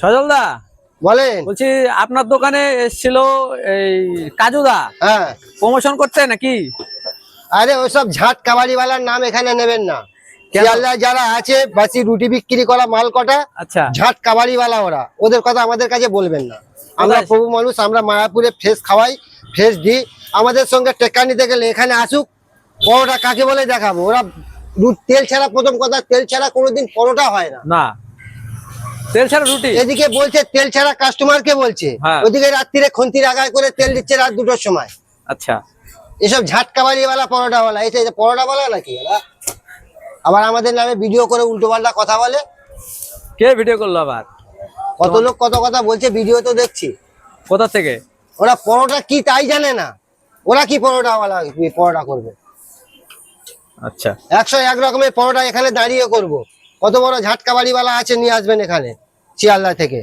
সজলদা বলেন। বলছি আপনার দোকানে এসেছিল এই কাজুদা, হ্যাঁ, প্রমোশন করতে নাকি? আরে ওসব ঝাট কাবাড়িওয়ালার নাম এখানে নেবেন না। কেন? শিয়ালদায় যারা আছে বাসি রুটি বিক্রি করা মাল কটা আচ্ছা, ঝাট কাবাড়িওয়ালা, ওদের কথা আমাদের কাছে বলবেন না। আমরা কোথায়? প্রভু মানুষ, আমরা মায়াপুরে ফ্রেশ খাওয়াই, ফ্রেশ দিই। আমাদের সঙ্গে টেক্কা নিতে গেলে এখানে আসুক, পরোটা কাকে বলে দেখাবো। ওরা তেল ছাড়া, প্রথম কথা তেল ছাড়া কোনোদিন পরোটা হয় না। না, তেল ছাড়া রুটি। এদিকে বলছে তেল ছাড়া, কাস্টমারকে বলছে। হ্যাঁ। ওদিকে রাত্রিরে খন্তির আগায় করে তেল দিচ্ছে রাত 2টোর সময়। আচ্ছা, এসব ঝাটকাবাড়িওয়ালা পরোটাওয়ালা, এটা পরোটাওয়ালা নাকি এরা? আবার আমাদের নামে ভিডিও করে উল্টো পাল্টা কথা বলে। কে ভিডিও করলো আবার? কত লোক কত কথা বলছে, ভিডিও তো দেখছি। কোথা থেকে? ওরা পরোটা কি তাই জানে না, ওরা কি পরোটাওয়ালা পরোটা করবে। আচ্ছা, 101 রকমের পরোটা এখানে দাঁড়িয়ে করব। কত বড় ঝাটকাবাড়িওয়ালা আছে, নিয়ে আসবেন এখানে শিয়ালদা থেকে।